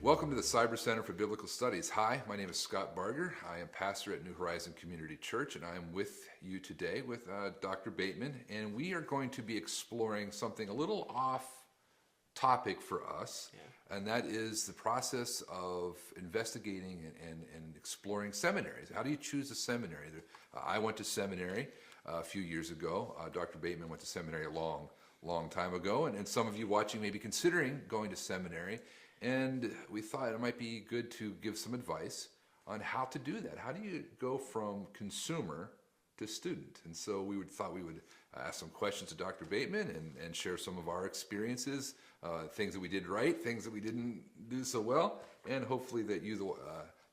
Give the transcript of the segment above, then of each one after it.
Welcome to the Cyber Center for Biblical Studies. Hi, my name is Scott Barger. I am pastor at New Horizon Community Church, and I am with you today with Dr. Bateman, and we are going to be exploring something a little off topic for us, and that is the process of investigating and exploring seminaries. How do you choose a seminary? I went to seminary a few years ago. Dr. Bateman went to seminary a long time ago, and some of you watching may be considering going to seminary. And we thought it might be good to give some advice on how to do that. How do you go from consumer to student? And so thought we would ask some questions to Dr. Bateman and share some of our experiences, things that we did right, things that we didn't do so well, and hopefully that you,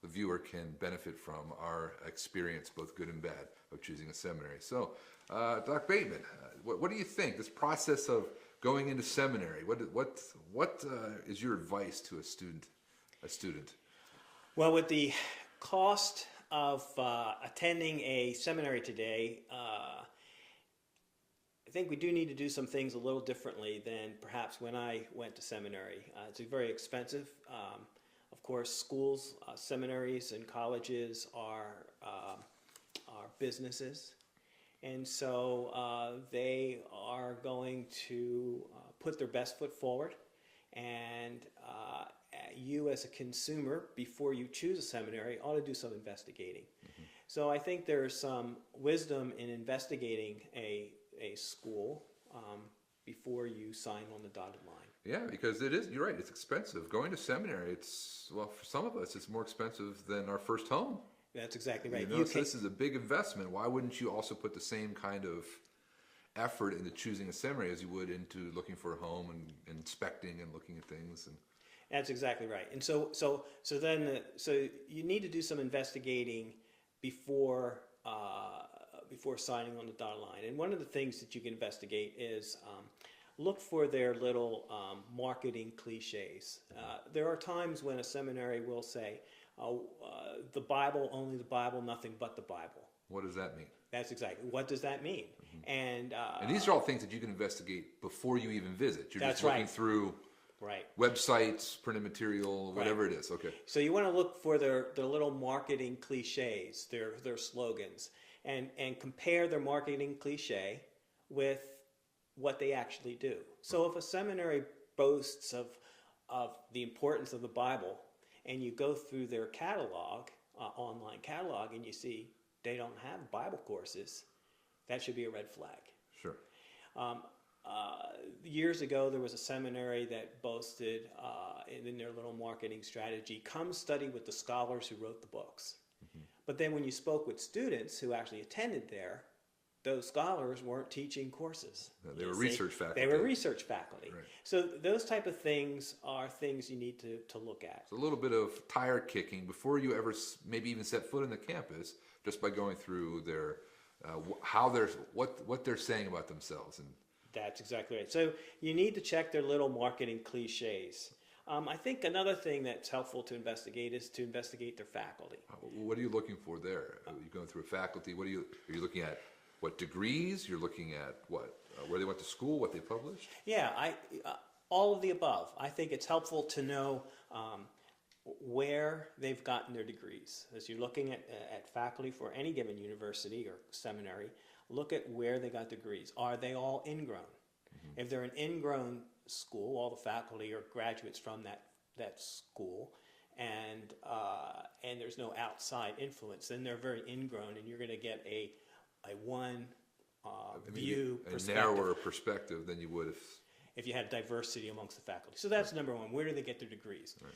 the viewer, can benefit from our experience, both good and bad, of choosing a seminary. So, Dr. Bateman, what do you think? This process of going into seminary, what is your advice to a student? Well, with the cost of attending a seminary today, I think we do need to do some things a little differently than perhaps when I went to seminary. It's very expensive. Of course, schools, seminaries, and colleges are businesses. And so they are going to put their best foot forward, and you as a consumer, before you choose a seminary, ought to do some investigating. Mm-hmm. So I think there's some wisdom in investigating a school before you sign on the dotted line. Yeah, because you're right, it's expensive. Going to seminary, for some of us, it's more expensive than our first home. That's exactly right. So this is a big investment. Why wouldn't you also put the same kind of effort into choosing a seminary as you would into looking for a home and inspecting and looking at things? That's exactly right. And so you need to do some investigating before signing on the dotted line. And one of the things that you can investigate is look for their little marketing cliches. There are times when a seminary will say, the Bible, only the Bible, nothing but the Bible. What does that mean? That's exactly. What does that mean? Mm-hmm. And these are all things that you can investigate before you even visit. You're just looking through websites, printed material, whatever it is. Okay. So you want to look for their little marketing cliches, their slogans, and compare their marketing cliche with what they actually do. So if a seminary boasts of the importance of the Bible, and you go through their catalog, online catalog, and you see they don't have Bible courses, that should be a red flag. Sure. Years ago, there was a seminary that boasted in their little marketing strategy, come study with the scholars who wrote the books. Mm-hmm. But then when you spoke with students who actually attended there, those scholars weren't teaching courses. They were research faculty. They were research faculty. Right. So those type of things are things you need to look at. It's a little bit of tire kicking before you ever maybe even set foot in the campus, just by going through their what they're saying about themselves. And that's exactly right. So you need to check their little marketing cliches. I think another thing that's helpful to investigate is to investigate their faculty. What are you looking for there? Are you going through a faculty? Are you looking at? What degrees? You're looking at what? Where they went to school, what they published? Yeah, all of the above. I think it's helpful to know where they've gotten their degrees. As you're looking at faculty for any given university or seminary, look at where they got degrees. Are they all ingrown? Mm-hmm. If they're an ingrown school, all the faculty are graduates from that school, and there's no outside influence, then they're very ingrown, and you're going to get a view perspective. A narrower perspective than you would if you had diversity amongst the faculty. So that's number one. Where do they get their degrees? Right.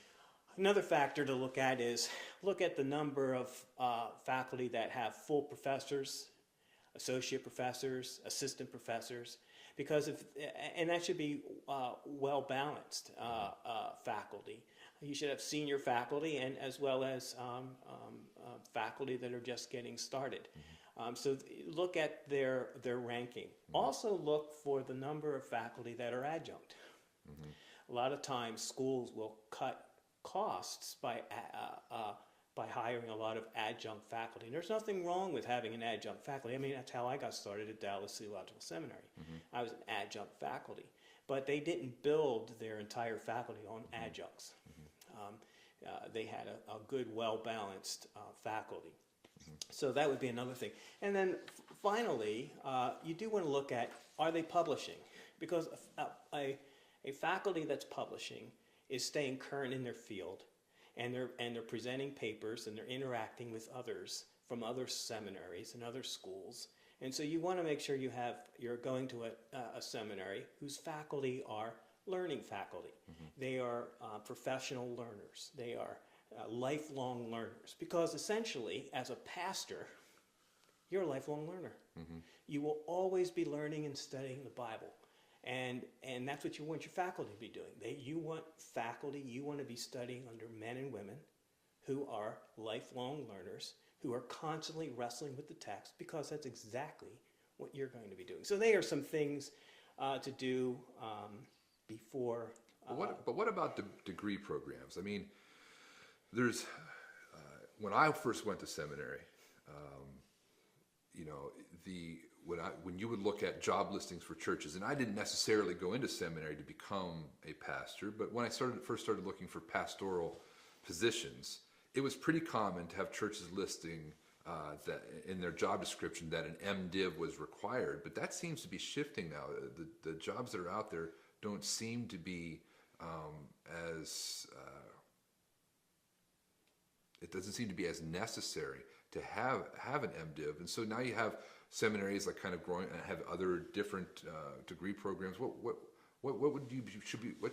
Another factor to look at is look at the number of faculty that have full professors, associate professors, assistant professors, because and that should be well balanced faculty. You should have senior faculty and as well as faculty that are just getting started. Mm-hmm. So look at their ranking. Mm-hmm. Also look for the number of faculty that are adjunct. Mm-hmm. A lot of times schools will cut costs by hiring a lot of adjunct faculty. And there's nothing wrong with having an adjunct faculty. I mean, that's how I got started at Dallas Theological Seminary. Mm-hmm. I was an adjunct faculty. But they didn't build their entire faculty on adjuncts. they had a good, well-balanced faculty. So that would be another thing. And then finally, you do want to look at, are they publishing? Because a faculty that's publishing is staying current in their field, and they're presenting papers, and they're interacting with others from other seminaries and other schools. And so you want to make sure you're going to a seminary whose faculty are learning faculty. They are professional learners. They are lifelong learners. Because essentially, as a pastor, you're a lifelong learner. You will always be learning and studying the Bible. And that's what you want your faculty to be doing. You want to be studying under men and women who are lifelong learners, who are constantly wrestling with the text, because that's exactly what you're going to be doing. So they are some things to do before. But what about degree programs? I mean, there's when I first went to seminary, when you would look at job listings for churches, and I didn't necessarily go into seminary to become a pastor, but when I first started looking for pastoral positions, it was pretty common to have churches listing that in their job description that an MDiv was required. But that seems to be shifting now. The jobs that are out there don't seem to be it doesn't seem to be as necessary to have an MDiv. And so now you have seminaries like kind of growing and have other different degree programs. What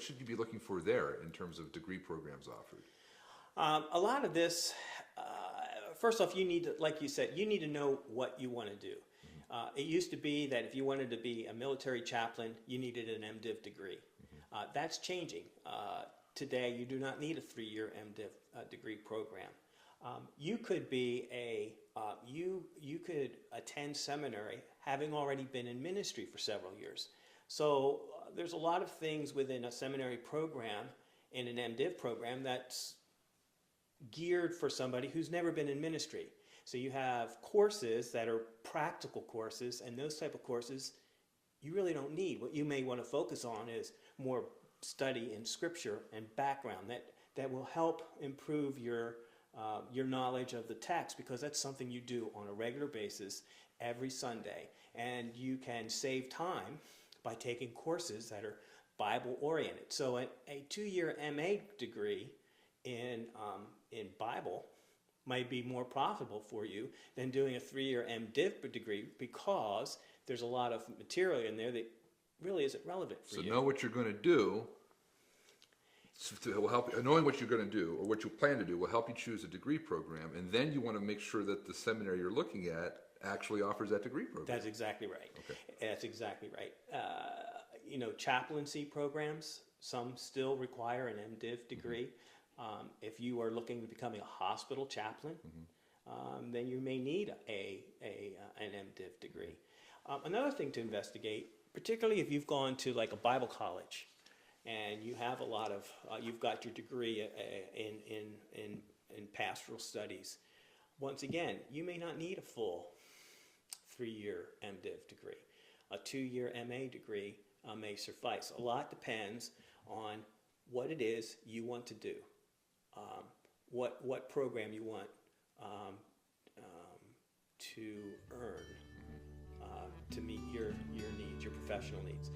should you be looking for there in terms of degree programs offered? A lot of this, first off, you need to, like you said, you need to know what you want to do. It used to be that if you wanted to be a military chaplain, you needed an MDiv degree. That's changing. Today, you do not need a 3-year MDiv degree program. You could be you could attend seminary having already been in ministry for several years. So there's a lot of things within a seminary program, in an MDiv program, that's geared for somebody who's never been in ministry. So you have courses that are practical courses, and those type of courses you really don't need. What you may want to focus on is more study in Scripture and background that will help improve your knowledge of the text, because that's something you do on a regular basis every Sunday. And you can save time by taking courses that are Bible-oriented. So a 2-year MA degree in Bible might be more profitable for you than doing a 3-year MDiv degree, because there's a lot of material in there that really isn't relevant for you. So know what you're going to do. Will help. Knowing what you're going to do or what you plan to do will help you choose a degree program, and then you want to make sure that the seminary you're looking at actually offers that degree program. That's exactly right. Okay. That's exactly right. Chaplaincy programs, some still require an MDiv degree. If you are looking to becoming a hospital chaplain, then you may need an MDiv degree. Another thing to investigate, particularly if you've gone to like a Bible college, and you have a lot of, you've got your degree in pastoral studies. Once again, you may not need a full 3-year MDiv degree. A 2-year MA degree may suffice. A lot depends on what it is you want to do, what program you want to earn to meet your needs, your professional needs.